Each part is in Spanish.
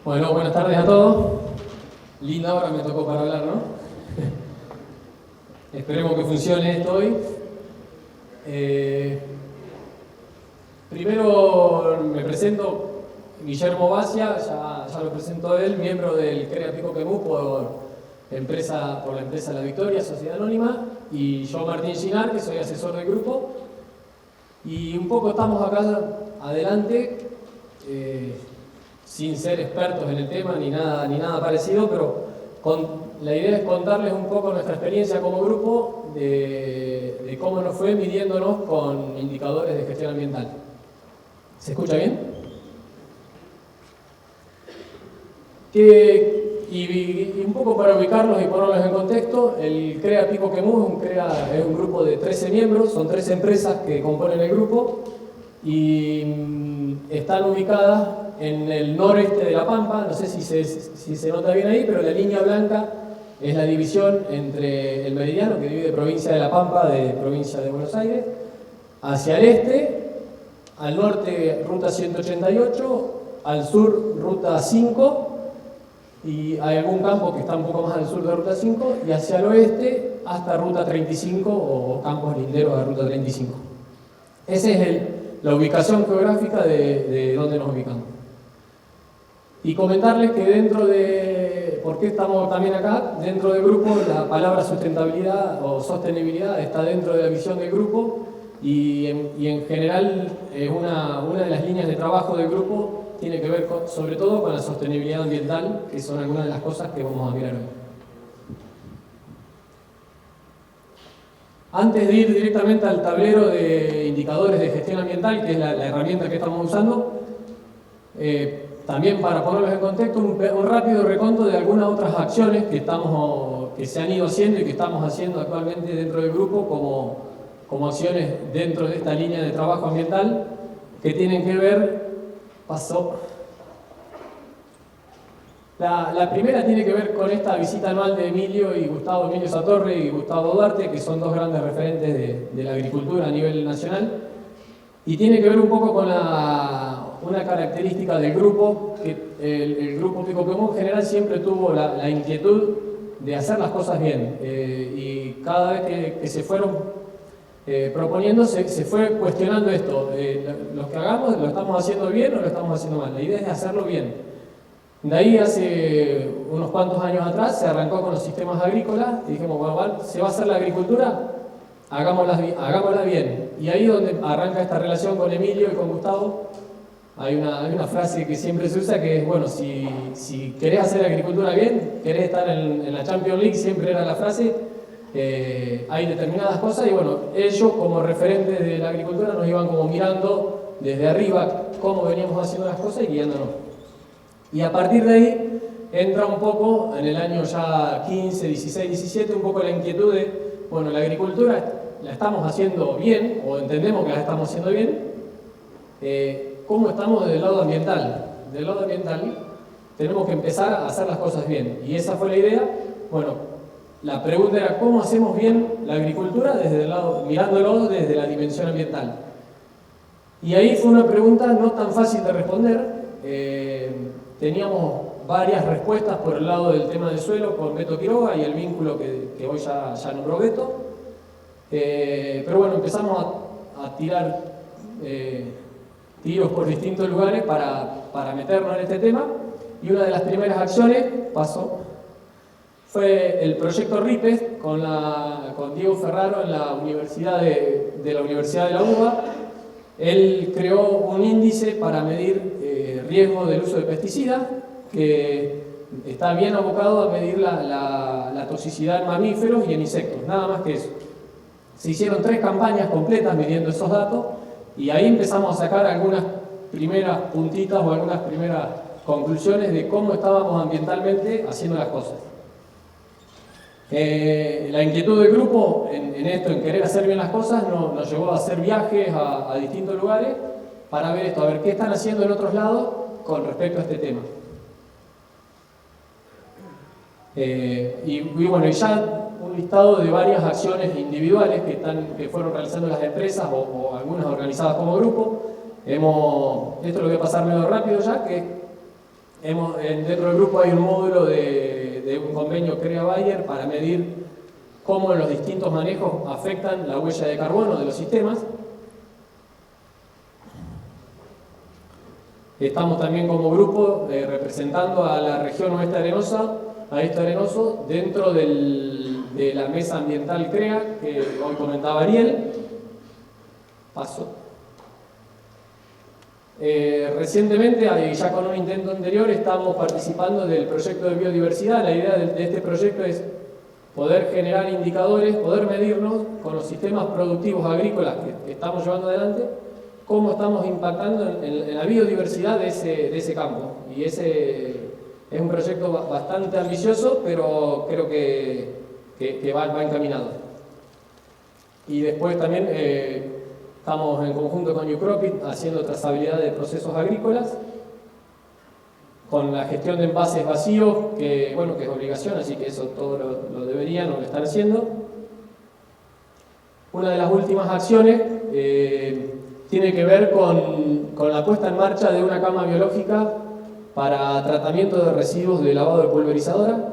Bueno, buenas tardes a todos. Linda hora me tocó para hablar, ¿no? Esperemos que funcione esto hoy. Primero me presento, Guillermo Bacia, ya lo presentó él, miembro del CREA Pico Quemú por la empresa La Victoria, Sociedad Anónima, y yo, Martín Ginar, que soy asesor del grupo. Y un poco estamos acá adelante, sin ser expertos en el tema ni nada parecido, pero la idea es contarles un poco nuestra experiencia como grupo de cómo nos fue midiéndonos con indicadores de gestión ambiental. ¿Se escucha bien? Y un poco para ubicarlos y ponerlos en contexto, el CREA Pico Quemú es un grupo de 13 miembros, son 13 empresas que componen el grupo y están ubicadas en el noreste de La Pampa. No sé si se nota bien ahí, pero la línea blanca es la división entre el meridiano que divide provincia de La Pampa de provincia de Buenos Aires, hacia el este, al norte ruta 188, al sur ruta 5, y hay algún campo que está un poco más al sur de ruta 5, y hacia el oeste hasta ruta 35 o campos linderos de ruta 35. Esa es la ubicación geográfica de donde nos ubicamos. Y comentarles que dentro de, ¿por qué estamos también acá? Dentro del grupo la palabra sustentabilidad o sostenibilidad está dentro de la visión del grupo y en general es una de las líneas de trabajo del grupo tiene que ver sobre todo con la sostenibilidad ambiental, que son algunas de las cosas que vamos a mirar hoy. Antes de ir directamente al tablero de indicadores de gestión ambiental, que es la herramienta que estamos usando, también para ponerlos en contexto, un rápido reconto de algunas otras acciones que se han ido haciendo y que estamos haciendo actualmente dentro del grupo como acciones dentro de esta línea de trabajo ambiental que tienen que ver. La primera tiene que ver con esta visita anual de Emilio Satorre y Gustavo Duarte, que son dos grandes referentes de la agricultura a nivel nacional, y tiene que ver un poco con una característica del grupo, que el grupo Pico Quemú en general siempre tuvo la inquietud de hacer las cosas bien, y cada vez que se fueron proponiendo, se fue cuestionando esto, lo que hagamos, ¿lo estamos haciendo bien o lo estamos haciendo mal? La idea es hacerlo bien. De ahí hace unos cuantos años atrás se arrancó con los sistemas agrícolas y dijimos, bueno, ¿se va a hacer la agricultura? Hagámosla bien. Y ahí donde arranca esta relación con Emilio y con Gustavo, hay una frase que siempre se usa que es, bueno, si querés hacer agricultura bien, querés estar en la Champions League, siempre era la frase, hay determinadas cosas y bueno, ellos como referentes de la agricultura nos iban como mirando desde arriba cómo veníamos haciendo las cosas y guiándonos. Y a partir de ahí entra un poco, en el año ya 15, 16, 17, un poco la inquietud de, bueno, la agricultura la estamos haciendo bien, o entendemos que la estamos haciendo bien, ¿cómo estamos del lado ambiental? Del lado ambiental tenemos que empezar a hacer las cosas bien. Y esa fue la idea. Bueno, la pregunta era, ¿cómo hacemos bien la agricultura desde el lado, mirándolo desde la dimensión ambiental? Y ahí fue una pregunta no tan fácil de responder. Teníamos varias respuestas por el lado del tema del suelo con Beto Quiroga y el vínculo que hoy ya nombró Beto. Pero bueno, empezamos a tirar tiros por distintos lugares para meternos en este tema. Y una de las primeras acciones fue el proyecto RIPES con Diego Ferraro en la Universidad de la Universidad de la UBA. Él creó un índice para medir riesgo del uso de pesticidas, que está bien abocado a medir la toxicidad en mamíferos y en insectos, nada más que eso. Se hicieron 3 campañas completas midiendo esos datos y ahí empezamos a sacar algunas primeras puntitas o algunas primeras conclusiones de cómo estábamos ambientalmente haciendo las cosas. La inquietud del grupo en esto, en querer hacer bien las cosas, nos llevó a hacer viajes a distintos lugares para ver esto, a ver qué están haciendo en otros lados con respecto a este tema. Y bueno, y ya un listado de varias acciones individuales que fueron realizando las empresas o algunas organizadas como grupo. Esto lo voy a pasar medio rápido ya, que Dentro del grupo hay un módulo de un convenio CREA-Bayer para medir cómo los distintos manejos afectan la huella de carbono de los sistemas. Estamos también como grupo representando a la región oeste arenosa, a este arenoso, dentro de la mesa ambiental CREA, que hoy comentaba Ariel. Paso. Recientemente, ya con un intento anterior, estamos participando del proyecto de biodiversidad. La idea de este proyecto es poder generar indicadores, poder medirnos con los sistemas productivos agrícolas que estamos llevando adelante, cómo estamos impactando en la biodiversidad de ese campo. Y ese es un proyecto bastante ambicioso, pero creo que va encaminado. Y después también estamos en conjunto con UCROPIT haciendo trazabilidad de procesos agrícolas, con la gestión de envases vacíos, que es obligación, así que eso todo lo deberían o lo están haciendo. Una de las últimas acciones tiene que ver con la puesta en marcha de una cama biológica para tratamiento de residuos de lavado de pulverizadora.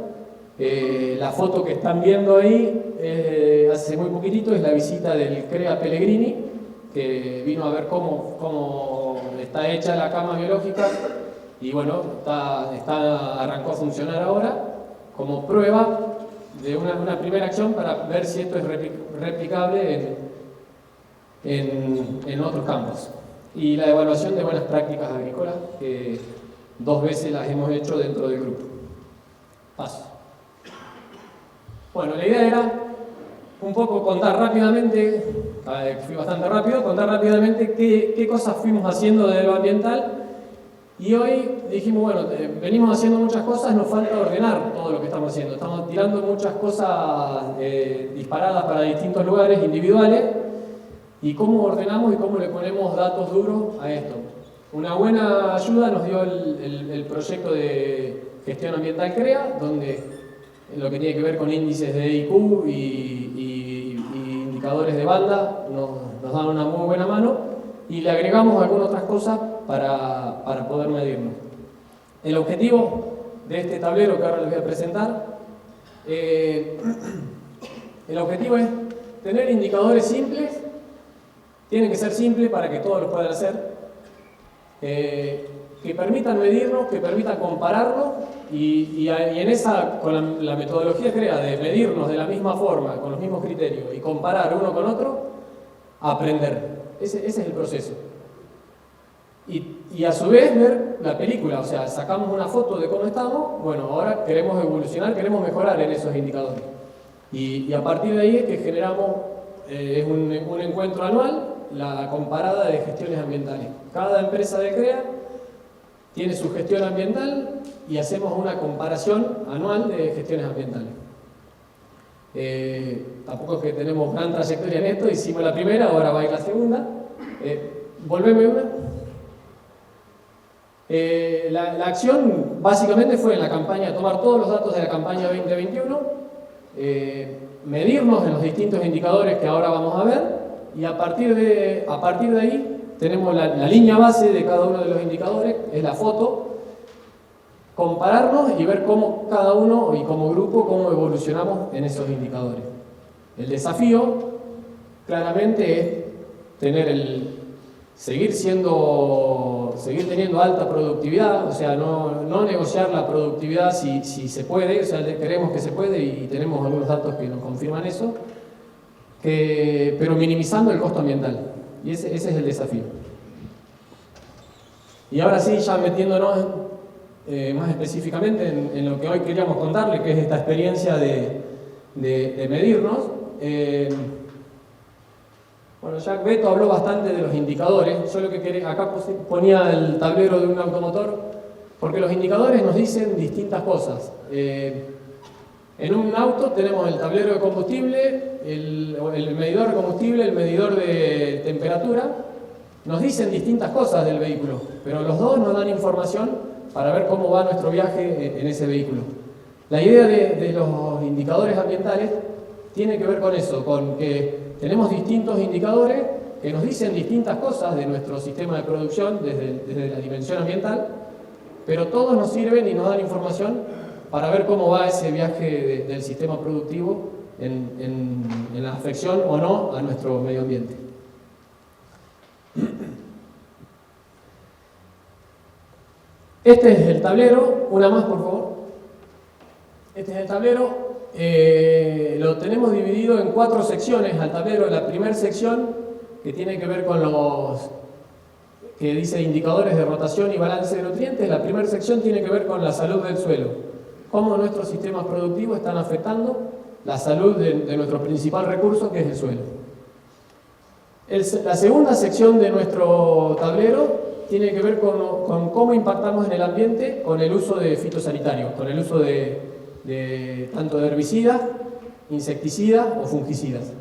La foto que están viendo ahí hace muy poquitito es la visita del CREA Pellegrini, que vino a ver cómo está hecha la cama biológica y bueno, arrancó a funcionar ahora como prueba de una primera acción para ver si esto es replicable en otros campos. Y la evaluación de buenas prácticas agrícolas, que 2 veces las hemos hecho dentro del grupo. Paso. Bueno, la idea era un poco contar rápidamente, fui bastante rápido, contar rápidamente qué cosas fuimos haciendo de lo ambiental. Y hoy dijimos, bueno, venimos haciendo muchas cosas, nos falta ordenar todo lo que estamos haciendo. Estamos tirando muchas cosas disparadas para distintos lugares individuales. ¿Y cómo ordenamos y cómo le ponemos datos duros a esto? Una buena ayuda nos dio el proyecto de gestión ambiental CREA, donde lo que tiene que ver con índices de IQ y indicadores de banda nos dan una muy buena mano, y le agregamos algunas otras cosas para poder medirnos. El objetivo de este tablero que ahora les voy a presentar, el objetivo es tener indicadores simples. Tienen que ser simples para que todos los puedan hacer, que permitan medirnos, que permitan compararnos y en esa, con la metodología CREA de medirnos de la misma forma, con los mismos criterios y comparar uno con otro, aprender. Ese es el proceso. Y a su vez ver la película, o sea, sacamos una foto de cómo estamos, bueno, ahora queremos evolucionar, queremos mejorar en esos indicadores. Y a partir de ahí es que generamos un encuentro anual, la comparada de gestiones ambientales. Cada empresa de CREA tiene su gestión ambiental y hacemos una comparación anual de gestiones ambientales. Tampoco es que tenemos gran trayectoria en esto, hicimos la primera, ahora va a ir la segunda. Volveme una. La acción básicamente fue en la campaña, tomar todos los datos de la campaña 2021, medirnos en los distintos indicadores que ahora vamos a ver, y a partir de ahí tenemos la línea base de cada uno de los indicadores, es la foto, compararnos y ver cómo cada uno y como grupo cómo evolucionamos en esos indicadores. El desafío claramente es seguir teniendo alta productividad, o sea, no negociar la productividad si se puede, o sea, creemos que se puede y tenemos algunos datos que nos confirman eso, pero minimizando el costo ambiental. Y ese es el desafío. Y ahora sí, ya metiéndonos más específicamente en lo que hoy queríamos contarle, que es esta experiencia de medirnos. Bueno, Jack Beto habló bastante de los indicadores. Yo lo que quería, acá ponía el tablero de un automotor, porque los indicadores nos dicen distintas cosas. En un auto tenemos el tablero de combustible, el medidor de combustible, el medidor de temperatura. Nos dicen distintas cosas del vehículo, pero los dos nos dan información para ver cómo va nuestro viaje en ese vehículo. La idea de los indicadores ambientales tiene que ver con eso, con que tenemos distintos indicadores que nos dicen distintas cosas de nuestro sistema de producción desde la dimensión ambiental, pero todos nos sirven y nos dan información para ver cómo va ese viaje del sistema productivo en la afección o no a nuestro medio ambiente. Este es el tablero, una más por favor. Este es el tablero, lo tenemos dividido en 4 secciones al tablero. La primera sección, que tiene que ver con los que dice indicadores de rotación y balance de nutrientes, la primera sección tiene que ver con la salud del suelo, cómo nuestros sistemas productivos están afectando la salud de nuestro principal recurso, que es el suelo. La segunda sección de nuestro tablero tiene que ver con cómo impactamos en el ambiente con el uso de fitosanitarios, con el uso tanto de herbicidas, insecticidas o fungicidas.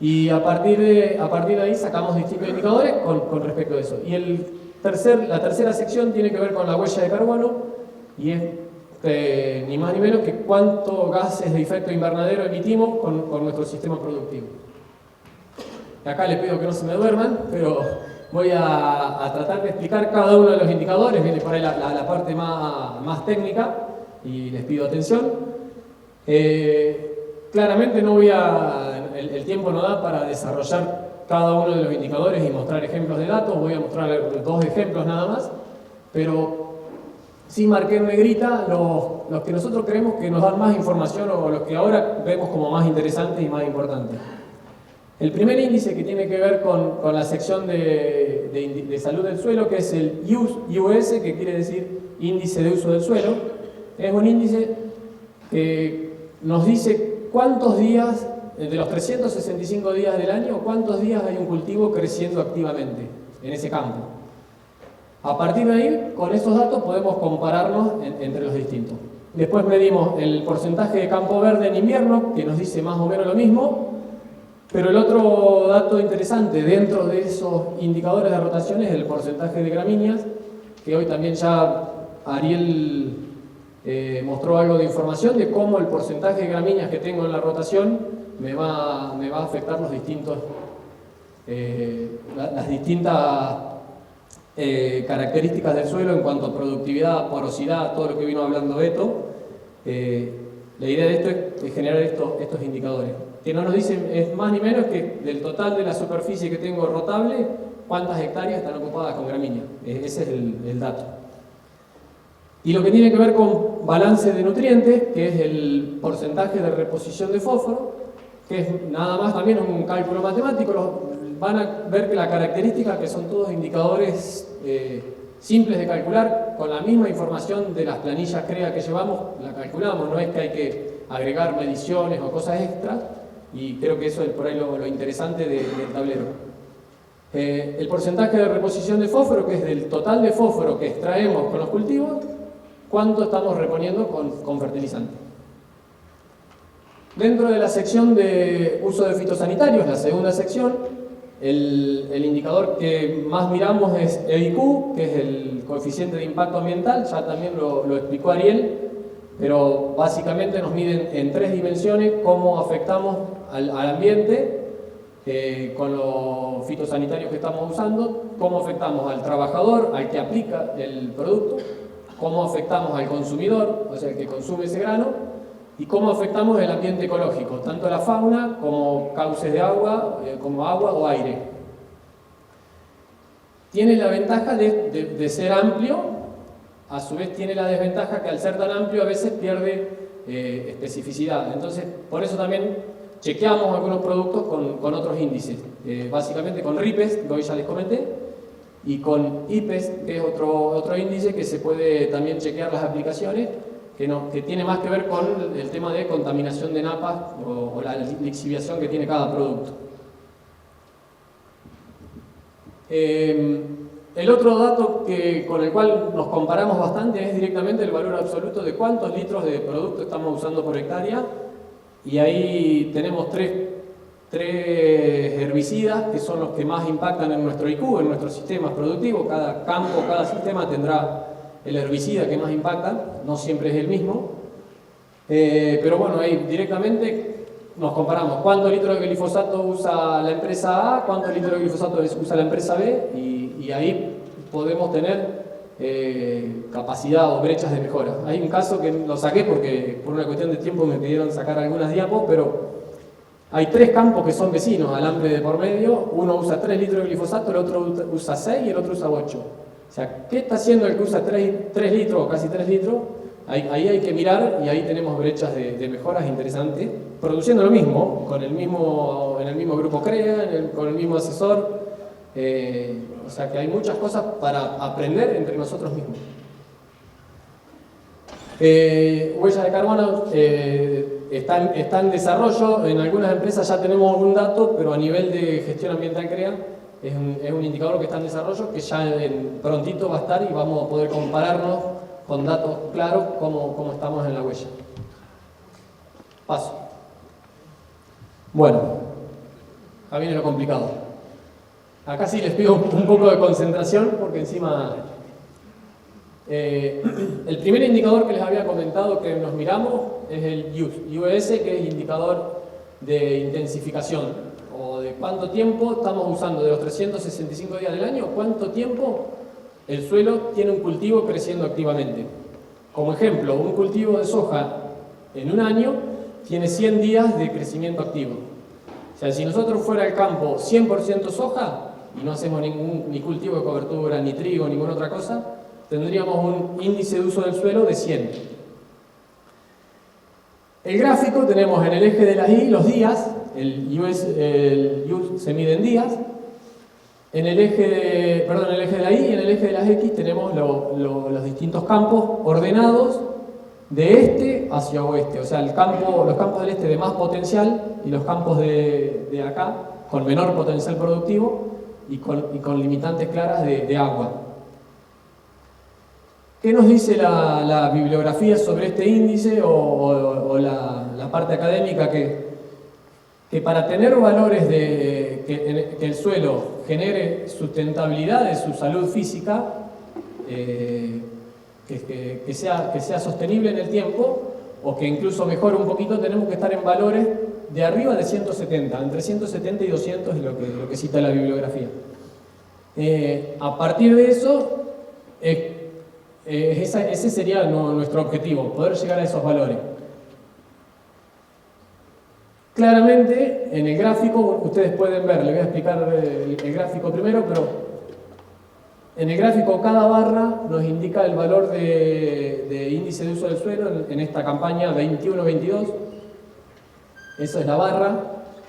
Y a partir de ahí sacamos distintos indicadores con respecto a eso. Y la tercera sección tiene que ver con la huella de carbono, y es ni más ni menos que cuántos gases de efecto invernadero emitimos con nuestro sistema productivo. Y acá les pido que no se me duerman, pero voy a tratar de explicar cada uno de los indicadores. Viene por ahí la parte más técnica y les pido atención. Claramente no voy el tiempo no da para desarrollar cada uno de los indicadores y mostrar ejemplos de datos. Voy a mostrar 2 ejemplos nada más, pero sí marqué en negrita los que nosotros creemos que nos dan más información, o los que ahora vemos como más interesantes y más importantes. El primer índice, que tiene que ver con la sección de salud del suelo, que es el IUS, que quiere decir índice de uso del suelo, es un índice que nos dice cuántos días, de los 365 días del año, cuántos días hay un cultivo creciendo activamente en ese campo. A partir de ahí, con esos datos podemos compararnos entre los distintos. Después medimos el porcentaje de campo verde en invierno, que nos dice más o menos lo mismo, pero el otro dato interesante dentro de esos indicadores de rotación es el porcentaje de gramíneas, que hoy también ya Ariel mostró algo de información de cómo el porcentaje de gramíneas que tengo en la rotación me va a afectar las distintas características del suelo en cuanto a productividad, porosidad, todo lo que vino hablando Beto. La idea de esto es generar estos indicadores, que no nos dicen, es más ni menos que del total de la superficie que tengo rotable, cuántas hectáreas están ocupadas con gramínea. Ese es el dato. Y lo que tiene que ver con balance de nutrientes, que es el porcentaje de reposición de fósforo, que es nada más también un cálculo matemático. Van a ver que la característica, que son todos indicadores simples de calcular, con la misma información de las planillas CREA que llevamos, la calculamos, no es que hay que agregar mediciones o cosas extras, y creo que eso es por ahí lo interesante del tablero. El porcentaje de reposición de fósforo, que es del total de fósforo que extraemos con los cultivos, cuánto estamos reponiendo con fertilizante. Dentro de la sección de uso de fitosanitarios, la segunda sección, el indicador que más miramos es EIQ, que es el coeficiente de impacto ambiental. Ya también lo explicó Ariel, pero básicamente nos miden en 3 dimensiones cómo afectamos al ambiente con los fitosanitarios que estamos usando, cómo afectamos al trabajador, al que aplica el producto, cómo afectamos al consumidor, o sea, el que consume ese grano, y cómo afectamos el ambiente ecológico, tanto la fauna como cauces de agua, como agua o aire. Tiene la ventaja de ser amplio, a su vez tiene la desventaja que al ser tan amplio a veces pierde especificidad. Entonces, por eso también chequeamos algunos productos con otros índices, básicamente con RIPES, que hoy ya les comenté, y con IPES, que es otro índice que se puede también chequear las aplicaciones, que tiene más que ver con el tema de contaminación de napas o la lixiviación que tiene cada producto. El otro dato con el cual nos comparamos bastante es directamente el valor absoluto de cuántos litros de producto estamos usando por hectárea, y ahí tenemos tres herbicidas que son los que más impactan en nuestro IQ, en nuestros sistemas productivos. Cada campo, cada sistema tendrá el herbicida que más impacta, no siempre es el mismo, pero bueno, ahí directamente nos comparamos cuántos litros de glifosato usa la empresa A, cuántos litros de glifosato usa la empresa B, y ahí podemos tener capacidad o brechas de mejora. Hay un caso que lo saqué porque por una cuestión de tiempo me pidieron sacar algunas diapos, pero hay 3 campos que son vecinos, alambre de por medio, uno usa 3 litros de glifosato, el otro usa 6 y el otro usa 8. O sea, ¿qué está haciendo el que usa 3 litros o casi 3 litros? Ahí hay que mirar y ahí tenemos brechas de mejoras interesantes, produciendo lo mismo, en el mismo grupo CREA, con el mismo asesor. O sea que hay muchas cosas para aprender entre nosotros mismos. Huella de carbono está en desarrollo, en algunas empresas ya tenemos algún dato, pero a nivel de gestión ambiental CREA es un indicador que está en desarrollo, que ya prontito va a estar y vamos a poder compararnos con datos claros cómo estamos en la huella. Paso. Bueno, acá viene lo complicado. Acá sí les pido un poco de concentración porque encima... el primer indicador que les había comentado que nos miramos es el UES, que es el indicador de intensificación, o de cuánto tiempo estamos usando de los 365 días del año, cuánto tiempo el suelo tiene un cultivo creciendo activamente. Como ejemplo, un cultivo de soja en un año tiene 100 días de crecimiento activo. O sea, si nosotros fuera el campo 100% soja y no hacemos ni cultivo de cobertura, ni trigo, ninguna otra cosa, tendríamos un índice de uso del suelo de 100. El gráfico tenemos en el eje de las Y los días, el U se mide en días, en el eje de la Y y en el eje de las X tenemos los distintos campos ordenados de este hacia oeste, o sea, los campos del este de más potencial y los campos de acá con menor potencial productivo y con limitantes claras de agua. ¿Qué nos dice la bibliografía sobre este índice o la parte académica? Que para tener valores que el suelo genere sustentabilidad de su salud física, que sea sostenible en el tiempo, o que incluso mejore un poquito, tenemos que estar en valores de arriba de 170, entre 170 y 200 es lo que cita la bibliografía. A partir de eso, ese sería nuestro objetivo, poder llegar a esos valores. Claramente, en el gráfico, ustedes pueden ver, les voy a explicar el gráfico primero, pero en el gráfico cada barra nos indica el valor de índice de uso del suelo en esta campaña 21-22. Esa es la barra.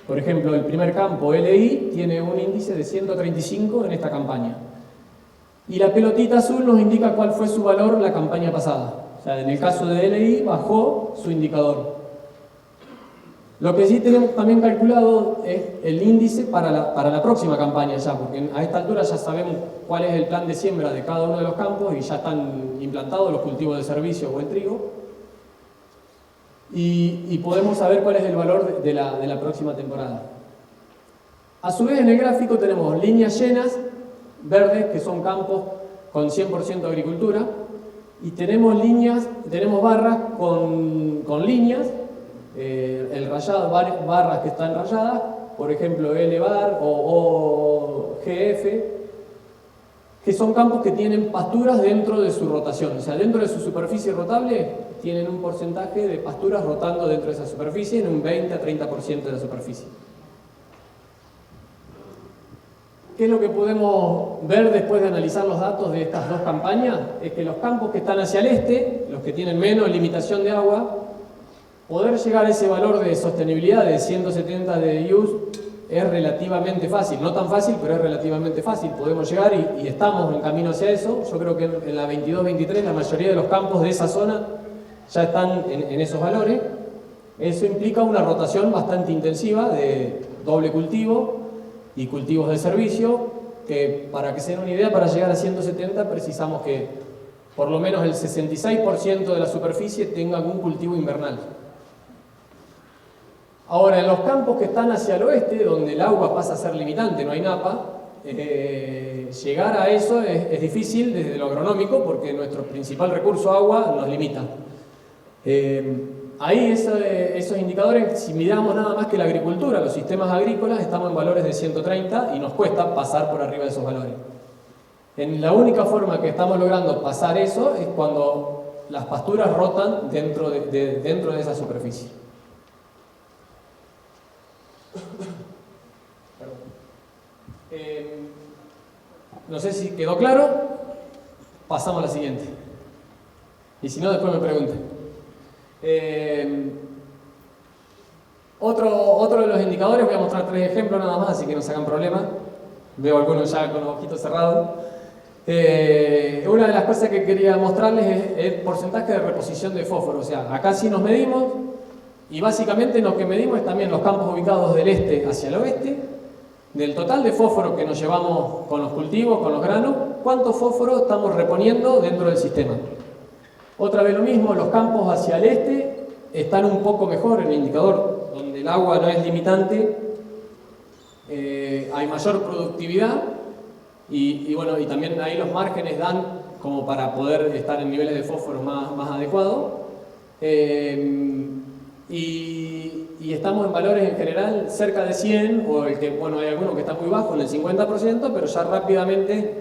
Por ejemplo, el primer campo, LI, tiene un índice de 135 en esta campaña. Y la pelotita azul nos indica cuál fue su valor la campaña pasada. O sea, en el caso de LI bajó su indicador. Lo que sí tenemos también calculado es el índice para la próxima campaña ya, porque a esta altura ya sabemos cuál es el plan de siembra de cada uno de los campos y ya están implantados los cultivos de servicio o el trigo. Y podemos saber cuál es el valor de la próxima temporada. A su vez, en el gráfico tenemos líneas llenas, verdes, que son campos con 100% de agricultura, y tenemos barras con líneas, el rayado, barras que están rayadas, por ejemplo L bar o GF, que son campos que tienen pasturas dentro de su rotación, o sea, dentro de su superficie rotable tienen un porcentaje de pasturas rotando dentro de esa superficie en un 20 a 30% de la superficie. ¿Qué es lo que podemos ver después de analizar los datos de estas dos campañas? Es que los campos que están hacia el este, los que tienen menos limitación de agua, poder llegar a ese valor de sostenibilidad de 170 de use es relativamente fácil. No tan fácil, pero es relativamente fácil. Podemos llegar y estamos en camino hacia eso. Yo creo que en la 22-23 la mayoría de los campos de esa zona ya están en esos valores. Eso implica una rotación bastante intensiva de doble cultivo y cultivos de servicio, que para que se den una idea, para llegar a 170 precisamos que por lo menos el 66% de la superficie tenga algún cultivo invernal. Ahora, en los campos que están hacia el oeste, donde el agua pasa a ser limitante, no hay napa, llegar a eso es difícil desde lo agronómico, porque nuestro principal recurso agua nos limita. Ahí esos indicadores, si miramos nada más que la agricultura, los sistemas agrícolas, estamos en valores de 130 y nos cuesta pasar por arriba de esos valores. La única forma que estamos logrando pasar eso es cuando las pasturas rotan dentro de esa superficie. No sé si quedó claro. Pasamos a la siguiente. Y si no, después me pregunten. Otro de los indicadores, voy a mostrar 3 ejemplos nada más, así que no se hagan problema. Veo algunos ya con los ojitos cerrados. Una de las cosas que quería mostrarles es el porcentaje de reposición de fósforo. O sea, acá sí nos medimos, y básicamente lo que medimos es también los campos ubicados del este hacia el oeste. Del total de fósforo que nos llevamos con los cultivos, con los granos, ¿cuánto fósforo estamos reponiendo dentro del sistema? Otra vez lo mismo, los campos hacia el este están un poco mejor en el indicador, donde el agua no es limitante, hay mayor productividad y bueno, y también ahí los márgenes dan como para poder estar en niveles de fósforo más adecuados. Y estamos en valores en general cerca de 100, o el que, bueno, hay alguno que está muy bajo, en el 50%, pero ya rápidamente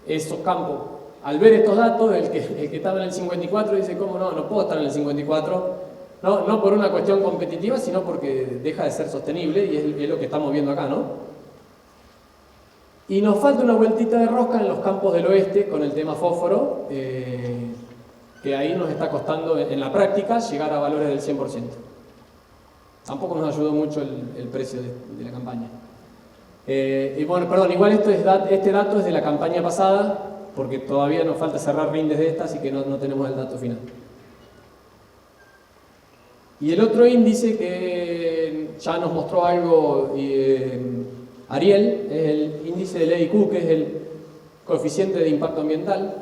esos campos, al ver estos datos, el que estaba en el 54 dice, ¿cómo no? No puedo estar en el 54, no por una cuestión competitiva, sino porque deja de ser sostenible, y es lo que estamos viendo acá, ¿no? Y nos falta una vueltita de rosca en los campos del oeste con el tema fósforo, que ahí nos está costando en la práctica llegar a valores del 100%. Tampoco nos ayudó mucho el precio de la campaña. Y bueno, perdón, igual este dato es de la campaña pasada, porque todavía nos falta cerrar rindes de esta, así que no tenemos el dato final. Y el otro índice que ya nos mostró algo Ariel, es el índice del EIQ, que es el coeficiente de impacto ambiental.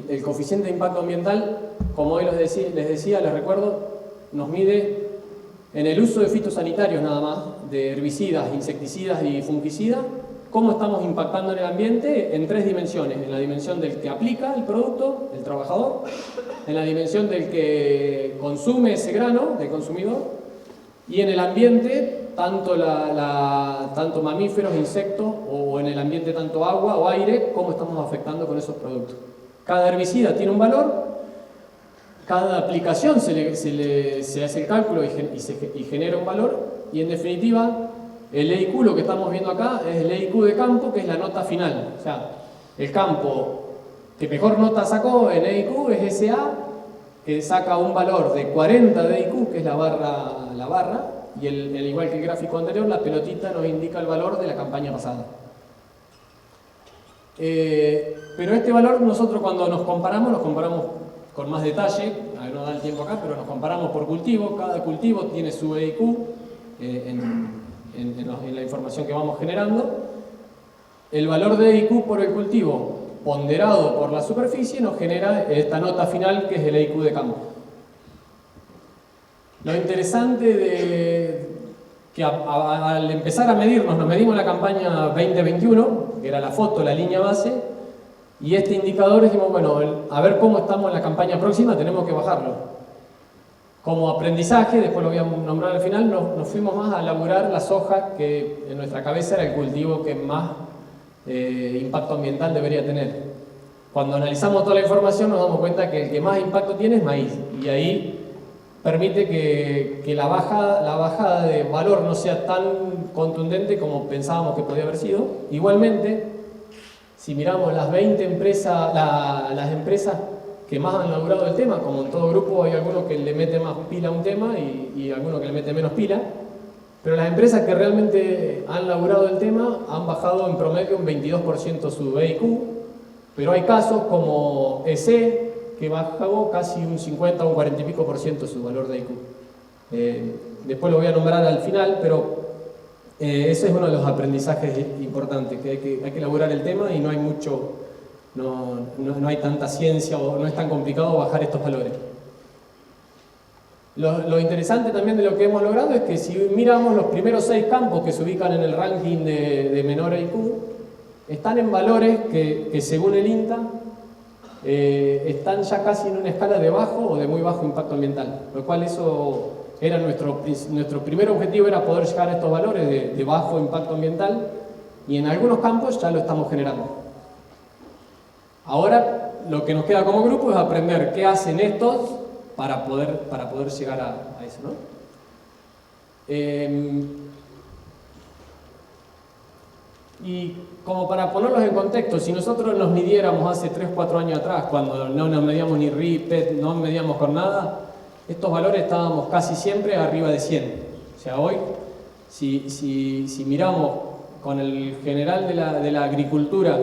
El coeficiente de impacto ambiental, como hoy les decía, les recuerdo, nos mide en el uso de fitosanitarios nada más, de herbicidas, insecticidas y fungicidas, cómo estamos impactando en el ambiente en 3 dimensiones. En la dimensión del que aplica el producto, el trabajador, en la dimensión del que consume ese grano, del consumidor, y en el ambiente, tanto mamíferos, insectos, o en el ambiente tanto agua o aire, cómo estamos afectando con esos productos. Cada herbicida tiene un valor, cada aplicación se hace el cálculo y genera un valor, y en definitiva el EIQ, lo que estamos viendo acá, es el EIQ de campo, que es la nota final. O sea, el campo que mejor nota sacó en EIQ es SA, que saca un valor de 40 de EIQ, que es la barra, y igual que el gráfico anterior, la pelotita nos indica el valor de la campaña pasada. Pero este valor nosotros cuando nos comparamos con más detalle, no da el tiempo acá, pero nos comparamos por cultivo. Cada cultivo tiene su EIQ en la información que vamos generando. El valor de EIQ por el cultivo ponderado por la superficie nos genera esta nota final, que es el EIQ de campo. Lo interesante que al empezar a medirnos, nos medimos la campaña 2021, que era la foto, la línea base, y este indicador dijimos, bueno, a ver cómo estamos en la campaña próxima, tenemos que bajarlo. Como aprendizaje, después lo voy a nombrar al final, nos fuimos más a laburar la soja, que en nuestra cabeza era el cultivo que más impacto ambiental debería tener. Cuando analizamos toda la información nos damos cuenta que el que más impacto tiene es maíz, y ahí permite que la bajada de valor no sea tan contundente como pensábamos que podía haber sido. Igualmente, si miramos las 20 empresas, las empresas que más han laburado el tema, como en todo grupo hay algunos que le meten más pila a un tema y algunos que le meten menos pila, pero las empresas que realmente han laburado el tema han bajado en promedio un 22% su EIQ, pero hay casos como EC, que bajó casi un 50 o un 40 y pico por ciento su valor de IQ. Después lo voy a nombrar al final, pero ese es uno de los aprendizajes importantes, que hay que elaborar el tema y no hay mucho, no hay tanta ciencia o no es tan complicado bajar estos valores. Lo interesante también de lo que hemos logrado es que si miramos los primeros 6 campos que se ubican en el ranking de menor IQ, están en valores que según el INTA están ya casi en una escala de bajo o de muy bajo impacto ambiental, lo cual eso era nuestro primer objetivo, era poder llegar a estos valores de bajo impacto ambiental, y en algunos campos ya lo estamos generando. Ahora lo que nos queda como grupo es aprender qué hacen estos para poder llegar a eso, ¿no? Y como para ponerlos en contexto, si nosotros nos midiéramos hace 3 o 4 años atrás, cuando no nos medíamos ni RIP, PET, no medíamos con nada, estos valores estábamos casi siempre arriba de 100. O sea, hoy, si miramos con el general de la agricultura,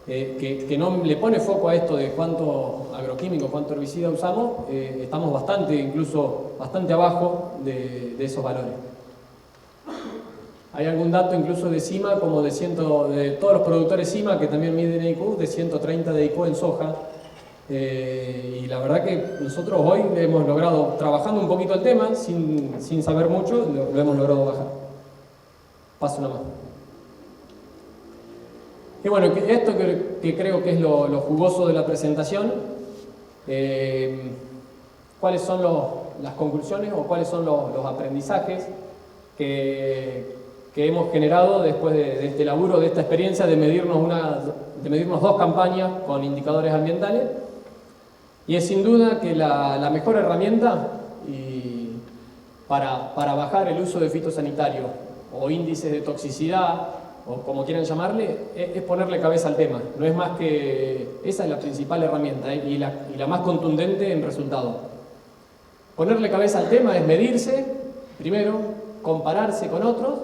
que no le pone foco a esto de cuánto agroquímico, cuánto herbicida usamos, estamos incluso bastante abajo de esos valores. Hay algún dato incluso de CIMA, como de todos los productores CIMA que también miden IQ, de 130 de IQ en soja. Y la verdad que nosotros hoy hemos logrado, trabajando un poquito el tema, sin saber mucho, lo hemos logrado bajar. Paso una más. Y bueno, esto que creo que es lo jugoso de la presentación, ¿cuáles son las conclusiones o cuáles son los aprendizajes que hemos generado después de este laburo, de esta experiencia de medirnos 2 campañas con indicadores ambientales? Y es sin duda que la mejor herramienta para bajar el uso de fitosanitarios o índices de toxicidad, o como quieran llamarle, es ponerle cabeza al tema. No es más que... Esa es la principal herramienta y la más contundente en resultado. Ponerle cabeza al tema es medirse, primero, compararse con otros,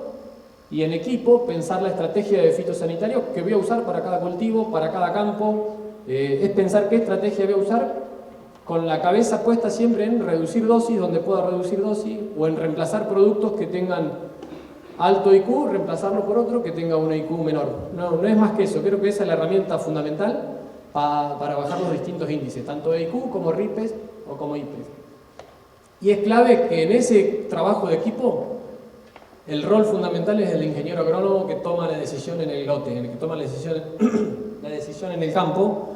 y en equipo pensar la estrategia de fitosanitarios que voy a usar para cada cultivo, para cada campo. Es pensar qué estrategia voy a usar con la cabeza puesta siempre en reducir dosis donde pueda reducir dosis, o en reemplazar productos que tengan alto IQ, reemplazarlo por otro que tenga un IQ menor. No es más que eso. Creo que esa es la herramienta fundamental para bajar los distintos índices, tanto de IQ como RIPES o como IPES. Y es clave que en ese trabajo de equipo el rol fundamental es el ingeniero agrónomo que toma la decisión en el lote, el que toma la decisión en el campo,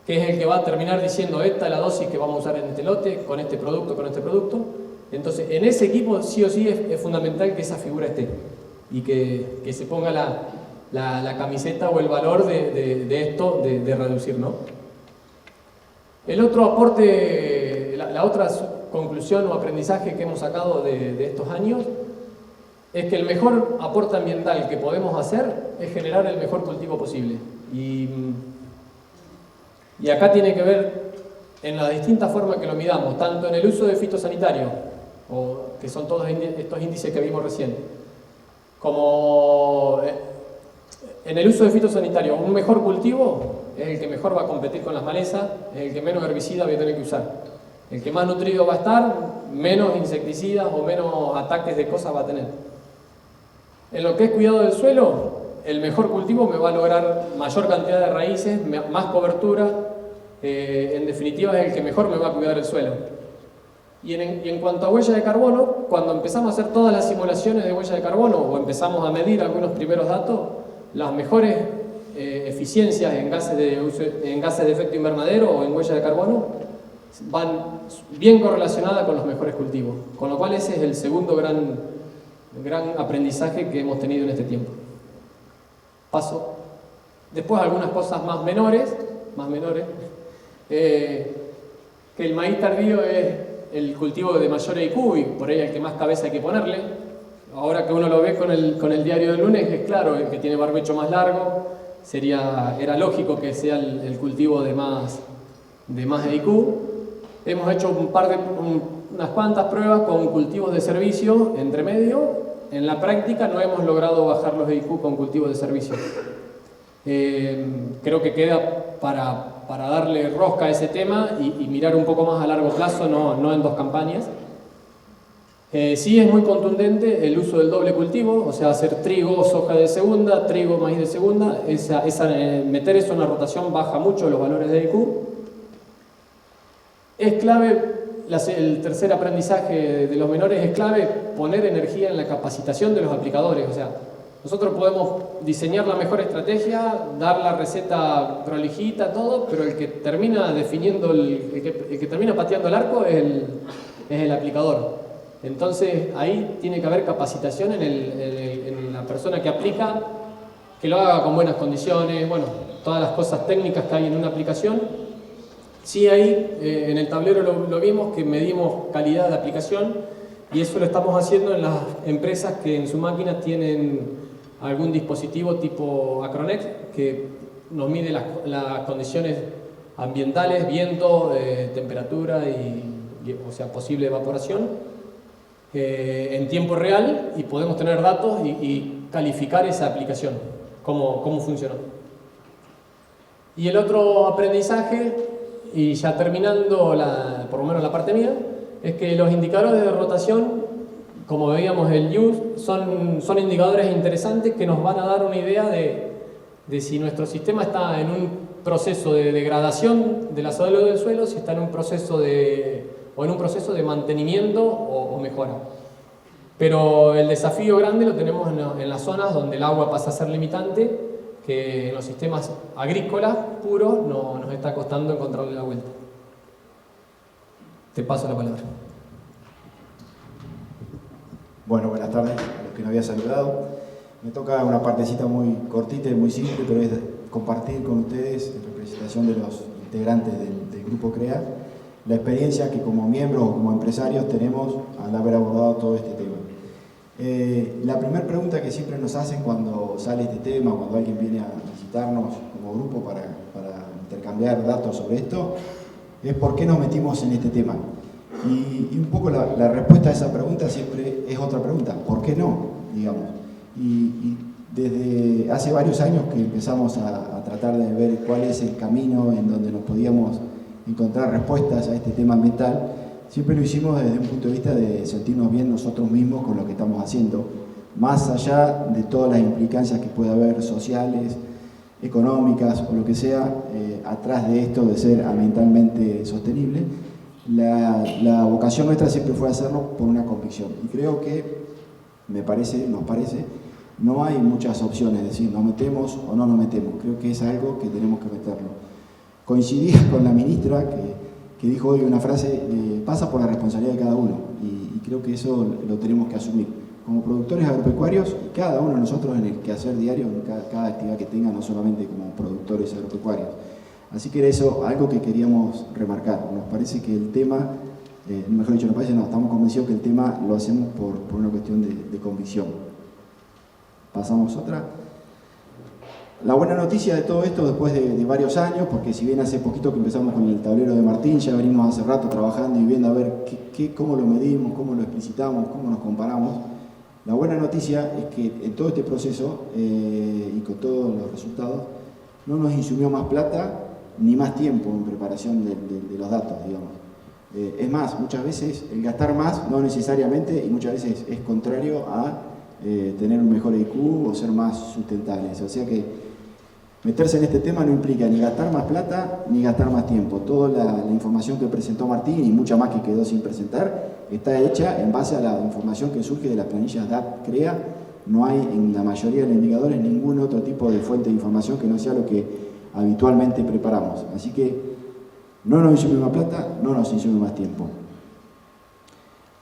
que es el que va a terminar diciendo esta es la dosis que vamos a usar en este lote, con este producto, con este producto. Entonces, en ese equipo sí o sí es fundamental que esa figura esté y que se ponga la camiseta o el valor de esto, de reducir, ¿no? El otro aporte, la otra conclusión o aprendizaje que hemos sacado de estos años es que el mejor aporte ambiental que podemos hacer es generar el mejor cultivo posible. Y acá tiene que ver en las distintas formas que lo midamos, tanto en el uso de fitosanitarios, que son todos estos índices que vimos recién, como en el uso de fitosanitarios. Un mejor cultivo es el que mejor va a competir con las malezas, es el que menos herbicida voy a tener que usar. El que más nutrido va a estar, menos insecticidas o menos ataques de cosas va a tener. En lo que es cuidado del suelo, el mejor cultivo me va a lograr mayor cantidad de raíces, más cobertura, en definitiva es el que mejor me va a cuidar el suelo. Y en cuanto a huella de carbono, cuando empezamos a hacer todas las simulaciones de huella de carbono o empezamos a medir algunos primeros datos, las mejores eficiencias en gases de efecto invernadero o en huella de carbono van bien correlacionadas con los mejores cultivos. Con lo cual ese es el segundo gran aprendizaje que hemos tenido en este tiempo. Paso. Después algunas cosas más menores, que el maíz tardío es el cultivo de mayor IQ y por ahí el que más cabeza hay que ponerle. Ahora que uno lo ve con el diario del lunes, es claro, el que tiene barbecho más largo, era lógico que sea el cultivo de más IQ. Hemos hecho unas cuantas pruebas con cultivos de servicio entre medio. En la práctica no hemos logrado bajar los IQ con cultivos de servicio. Creo que queda para darle rosca a ese tema y mirar un poco más a largo plazo, no en 2 campañas. Sí es muy contundente el uso del doble cultivo, o sea, hacer trigo, soja de segunda, trigo, maíz de segunda. Meter eso en la rotación baja mucho los valores de IQ. Es clave. El tercer aprendizaje de los menores es clave poner energía en la capacitación de los aplicadores. O sea, nosotros podemos diseñar la mejor estrategia, dar la receta prolijita, todo, pero el que termina definiendo, el que termina pateando el arco es el aplicador. Entonces ahí tiene que haber capacitación en la persona que aplica, que lo haga con buenas condiciones. Bueno, todas las cosas técnicas que hay en una aplicación. Sí, ahí en el tablero lo vimos, que medimos calidad de aplicación, y eso lo estamos haciendo en las empresas que en su máquina tienen algún dispositivo tipo Acronex, que nos mide las condiciones ambientales, viento, temperatura o sea, posible evaporación en tiempo real, y podemos tener datos y calificar esa aplicación, cómo funcionó. Y el otro aprendizaje, y ya terminando por lo menos la parte mía, es que los indicadores de rotación, como veíamos el use, son indicadores interesantes que nos van a dar una idea de si nuestro sistema está en un proceso de degradación de la salud del suelo, si está en un proceso de mantenimiento o mejora. Pero el desafío grande lo tenemos en las zonas donde el agua pasa a ser limitante, que en los sistemas agrícolas puros nos está costando encontrarle la vuelta. Te paso la palabra. Bueno, buenas tardes a los que no había saludado. Me toca una partecita muy cortita y muy simple, pero es compartir con ustedes, en representación de los integrantes del Grupo CREA, la experiencia que como miembros o como empresarios tenemos al haber abordado todo este tema. La primera pregunta que siempre nos hacen cuando sale este tema, cuando alguien viene a visitarnos como grupo para intercambiar datos sobre esto, es ¿por qué nos metimos en este tema? Y un poco la respuesta a esa pregunta siempre es otra pregunta, ¿por qué no? Digamos. Y desde hace varios años que empezamos a tratar de ver cuál es el camino en donde nos podíamos encontrar respuestas a este tema ambiental, siempre lo hicimos desde un punto de vista de sentirnos bien nosotros mismos con lo que estamos haciendo, más allá de todas las implicancias que pueda haber sociales, económicas o lo que sea, atrás de esto de ser ambientalmente sostenible. La vocación nuestra siempre fue hacerlo por una convicción, y creo que nos parece, no hay muchas opciones, es decir, nos metemos o no nos metemos, creo que es algo que tenemos que meterlo. Coincidía con la ministra que dijo hoy una frase, pasa por la responsabilidad de cada uno, y creo que eso lo tenemos que asumir. Como productores agropecuarios, cada uno de nosotros en el quehacer diario, en cada actividad que tenga, no solamente como productores agropecuarios. Así que era eso algo que queríamos remarcar. Nos parece que el tema, mejor dicho, estamos convencidos que el tema lo hacemos por una cuestión de convicción. Pasamos otra. La buena noticia de todo esto, después de varios años, porque si bien hace poquito que empezamos con el tablero de Martín, ya venimos hace rato trabajando y viendo a ver cómo lo medimos, cómo lo explicitamos, cómo nos comparamos. La buena noticia es que en todo este proceso y con todos los resultados, no nos insumió más plata ni más tiempo en preparación de los datos, digamos. Es más, muchas veces el gastar más no necesariamente, y muchas veces es contrario a tener un mejor IQ o ser más sustentables. O sea que meterse en este tema no implica ni gastar más plata ni gastar más tiempo. Toda la información que presentó Martín y mucha más que quedó sin presentar está hecha en base a la información que surge de las planillas DAP-CREA. No hay en la mayoría de los indicadores ningún otro tipo de fuente de información que no sea lo que habitualmente preparamos. Así que no nos insume más plata, no nos insume más tiempo.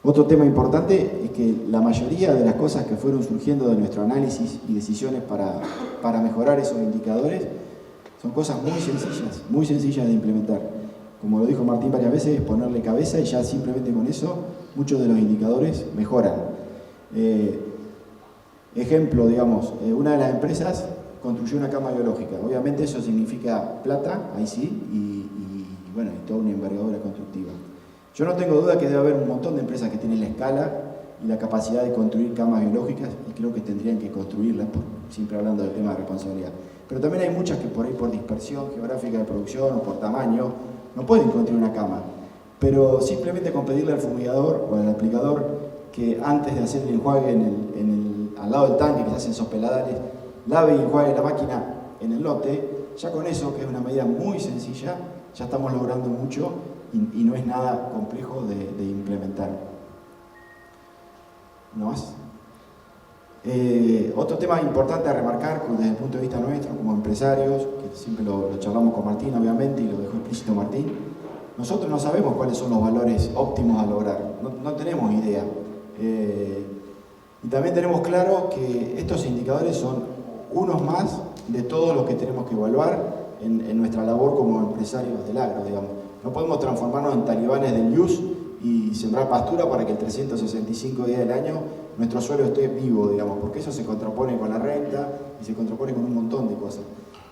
Otro tema importante es que la mayoría de las cosas que fueron surgiendo de nuestro análisis y decisiones para mejorar esos indicadores son cosas muy sencillas de implementar. Como lo dijo Martín varias veces, es ponerle cabeza y ya simplemente con eso muchos de los indicadores mejoran. Ejemplo, digamos, una de las empresas construyó una cama biológica. Obviamente eso significa plata, ahí sí, y bueno, y toda una envergadura constructiva. Yo no tengo duda que debe haber un montón de empresas que tienen la escala y la capacidad de construir camas biológicas, y creo que tendrían que construirlas, siempre hablando del tema de responsabilidad. Pero también hay muchas que por ahí, por dispersión geográfica de producción o por tamaño, no pueden construir una cama. Pero simplemente con pedirle al fumigador o al aplicador que antes de hacer el enjuague al lado del tanque, que se hacen esos peladales, lave y enjuague la máquina en el lote, ya con eso, que es una medida muy sencilla, ya estamos logrando mucho y no es nada complejo de implementar. ¿No más? Otro tema importante a remarcar desde el punto de vista nuestro como empresarios, que siempre lo charlamos con Martín obviamente y lo dejó explícito Martín, nosotros no sabemos cuáles son los valores óptimos a lograr, no tenemos idea. Y también tenemos claro que estos indicadores son unos más de todo lo que tenemos que evaluar en nuestra labor como empresarios del agro, digamos. No podemos transformarnos en talibanes del IUS y sembrar pastura para que el 365 días del año nuestro suelo esté vivo, digamos, porque eso se contrapone con la renta y se contrapone con un montón de cosas.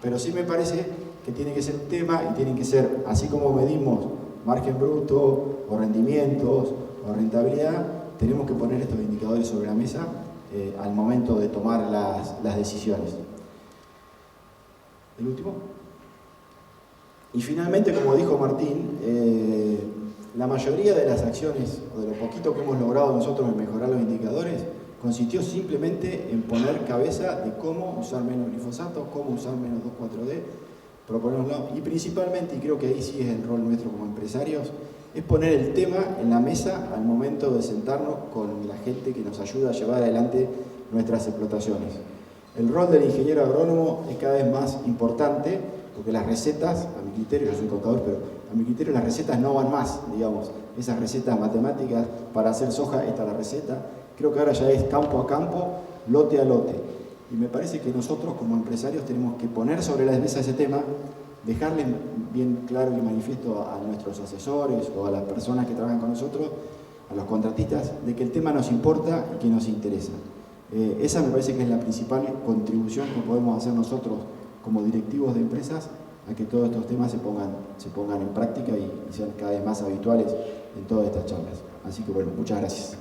Pero sí me parece que tiene que ser un tema y tienen que ser, así como medimos margen bruto o rendimientos o rentabilidad, tenemos que poner estos indicadores sobre la mesa al momento de tomar las decisiones. ¿El último? Y finalmente, como dijo Martín, la mayoría de las acciones, o de lo poquito que hemos logrado nosotros en mejorar los indicadores, consistió simplemente en poner cabeza de cómo usar menos glifosato, cómo usar menos 2,4-D, proponerlo, y principalmente, y creo que ahí sí es el rol nuestro como empresarios, es poner el tema en la mesa al momento de sentarnos con la gente que nos ayuda a llevar adelante nuestras explotaciones. El rol del ingeniero agrónomo es cada vez más importante, porque las recetas, a mi criterio, yo soy contador, pero a mi criterio las recetas no van más, digamos, esas recetas matemáticas para hacer soja, esta es la receta, creo que ahora ya es campo a campo, lote a lote. Y me parece que nosotros como empresarios tenemos que poner sobre la mesa ese tema, dejarle bien claro y manifiesto a nuestros asesores o a las personas que trabajan con nosotros, a los contratistas, de que el tema nos importa y que nos interesa. Esa me parece que es la principal contribución que podemos hacer nosotros como directivos de empresas a que todos estos temas se pongan en práctica y sean cada vez más habituales en todas estas charlas. Así que bueno, muchas gracias.